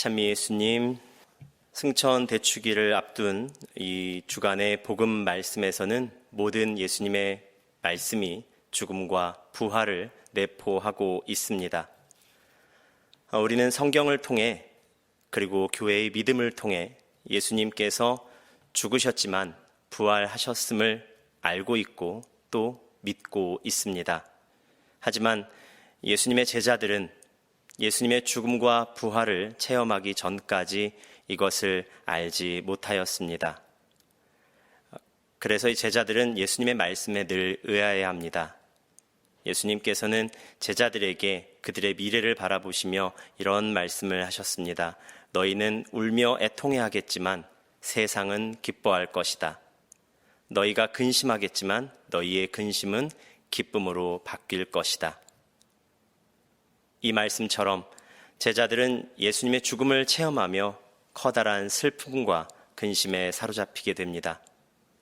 찬미 예수님, 승천 대축일을 앞둔 이 주간의 복음 말씀에서는 모든 예수님의 말씀이 죽음과 부활을 내포하고 있습니다. 우리는 성경을 통해 그리고 교회의 믿음을 통해 예수님께서 죽으셨지만 부활하셨음을 알고 있고 또 믿고 있습니다. 하지만 예수님의 제자들은 예수님의 죽음과 부활을 체험하기 전까지 이것을 알지 못하였습니다. 그래서 이 제자들은 예수님의 말씀에 늘 의아해야 합니다. 예수님께서는 제자들에게 그들의 미래를 바라보시며 이런 말씀을 하셨습니다. 너희는 울며 애통해하겠지만 세상은 기뻐할 것이다. 너희가 근심하겠지만 너희의 근심은 기쁨으로 바뀔 것이다. 이 말씀처럼 제자들은 예수님의 죽음을 체험하며 커다란 슬픔과 근심에 사로잡히게 됩니다.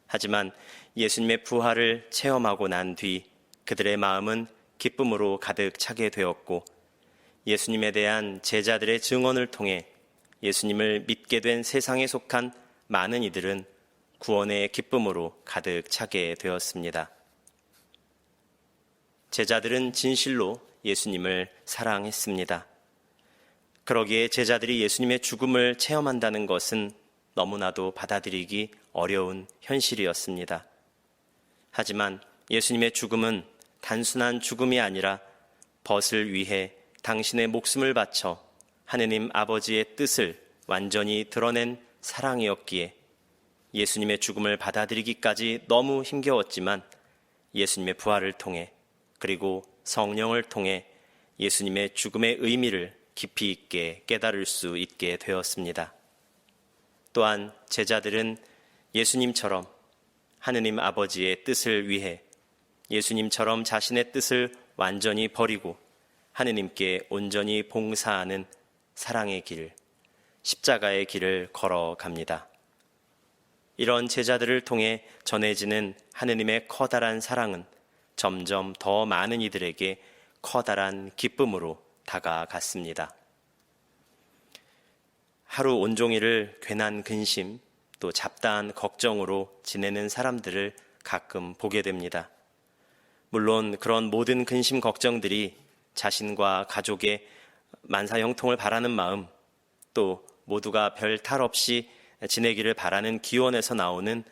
하지만 예수님의 부활을 체험하고 난 뒤 그들의 마음은 기쁨으로 가득 차게 되었고 예수님에 대한 제자들의 증언을 통해 예수님을 믿게 된 세상에 속한 많은 이들은 구원의 기쁨으로 가득 차게 되었습니다. 제자들은 진실로 예수님을 사랑했습니다. 그러기에 제자들이 예수님의 죽음을 체험한다는 것은 너무나도 받아들이기 어려운 현실이었습니다. 하지만 예수님의 죽음은 단순한 죽음이 아니라 벗을 위해 당신의 목숨을 바쳐 하느님 아버지의 뜻을 완전히 드러낸 사랑이었기에 예수님의 죽음을 받아들이기까지 너무 힘겨웠지만 예수님의 부활을 통해 그리고 성령을 통해 예수님의 죽음의 의미를 깊이 있게 깨달을 수 있게 되었습니다. 또한 제자들은 예수님처럼 하느님 아버지의 뜻을 위해 예수님처럼 자신의 뜻을 완전히 버리고 하느님께 온전히 봉사하는 사랑의 길, 십자가의 길을 걸어갑니다. 이런 제자들을 통해 전해지는 하느님의 커다란 사랑은 점점 더 많은 이들에게 커다란 기쁨으로 다가갔습니다. 하루 온종일을 괜한 근심 또 잡다한 걱정으로 지내는 사람들을 가끔 보게 됩니다. 물론 그런 모든 근심 걱정들이 자신과 가족의 만사형통을 바라는 마음 또 모두가 별 탈 없이 지내기를 바라는 기원에서 나오는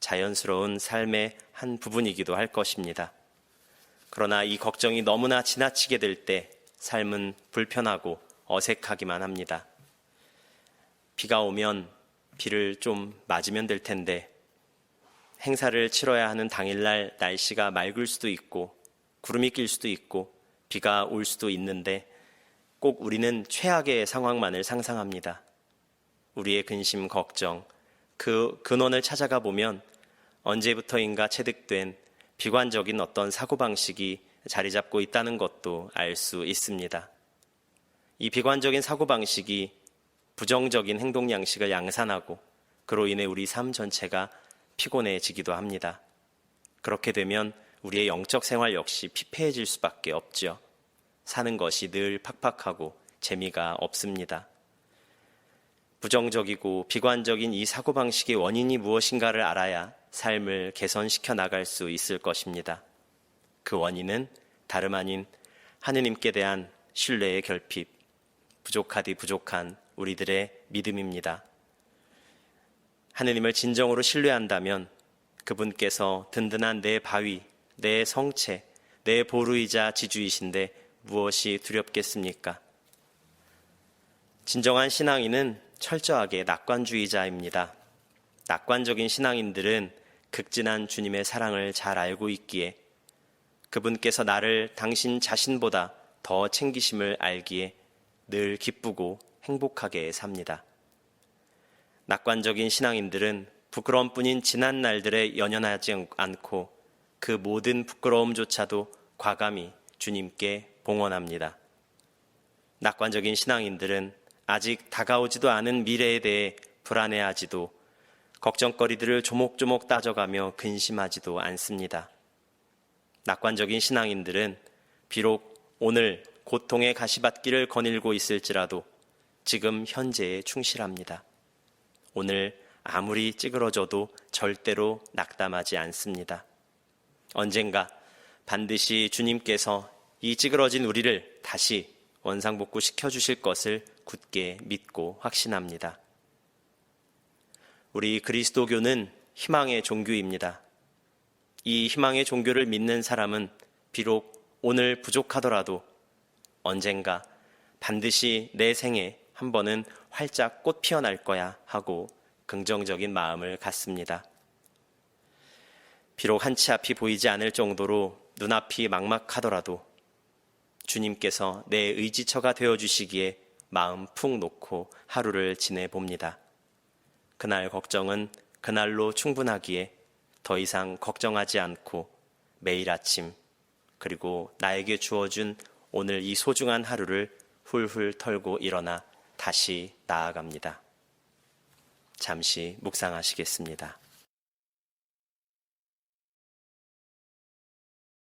자연스러운 삶의 한 부분이기도 할 것입니다. 그러나 이 걱정이 너무나 지나치게 될 때 삶은 불편하고 어색하기만 합니다. 비가 오면 비를 좀 맞으면 될 텐데 행사를 치러야 하는 당일날 날씨가 맑을 수도 있고 구름이 낄 수도 있고 비가 올 수도 있는데 꼭 우리는 최악의 상황만을 상상합니다. 우리의 근심, 걱정, 그 근원을 찾아가 보면 언제부터인가 체득된 비관적인 어떤 사고방식이 자리 잡고 있다는 것도 알 수 있습니다. 이 비관적인 사고방식이 부정적인 행동 양식을 양산하고 그로 인해 우리 삶 전체가 피곤해지기도 합니다. 그렇게 되면 우리의 영적 생활 역시 피폐해질 수밖에 없죠. 사는 것이 늘 팍팍하고 재미가 없습니다. 부정적이고 비관적인 이 사고방식의 원인이 무엇인가를 알아야 삶을 개선시켜 나갈 수 있을 것입니다. 그 원인은 다름 아닌 하느님께 대한 신뢰의 결핍, 부족하디 부족한 우리들의 믿음입니다. 하느님을 진정으로 신뢰한다면 그분께서 든든한 내 바위, 내 성체, 내 보루이자 지주이신데 무엇이 두렵겠습니까? 진정한 신앙인은 철저하게 낙관주의자입니다. 낙관적인 신앙인들은 극진한 주님의 사랑을 잘 알고 있기에 그분께서 나를 당신 자신보다 더 챙기심을 알기에 늘 기쁘고 행복하게 삽니다. 낙관적인 신앙인들은 부끄러움뿐인 지난 날들에 연연하지 않고 그 모든 부끄러움조차도 과감히 주님께 봉헌합니다. 낙관적인 신앙인들은 아직 다가오지도 않은 미래에 대해 불안해하지도 걱정거리들을 조목조목 따져가며 근심하지도 않습니다. 낙관적인 신앙인들은 비록 오늘 고통의 가시밭길을 거닐고 있을지라도 지금 현재에 충실합니다. 오늘 아무리 찌그러져도 절대로 낙담하지 않습니다. 언젠가 반드시 주님께서 이 찌그러진 우리를 다시 원상복구 시켜주실 것을 굳게 믿고 확신합니다. 우리 그리스도교는 희망의 종교입니다. 이 희망의 종교를 믿는 사람은 비록 오늘 부족하더라도 언젠가 반드시 내 생에 한 번은 활짝 꽃 피어날 거야 하고 긍정적인 마음을 갖습니다. 비록 한치 앞이 보이지 않을 정도로 눈앞이 막막하더라도 주님께서 내 의지처가 되어주시기에 마음 푹 놓고 하루를 지내봅니다. 그날 걱정은 그날로 충분하기에 더 이상 걱정하지 않고 매일 아침 그리고 나에게 주어준 오늘 이 소중한 하루를 훌훌 털고 일어나 다시 나아갑니다. 잠시 묵상하시겠습니다.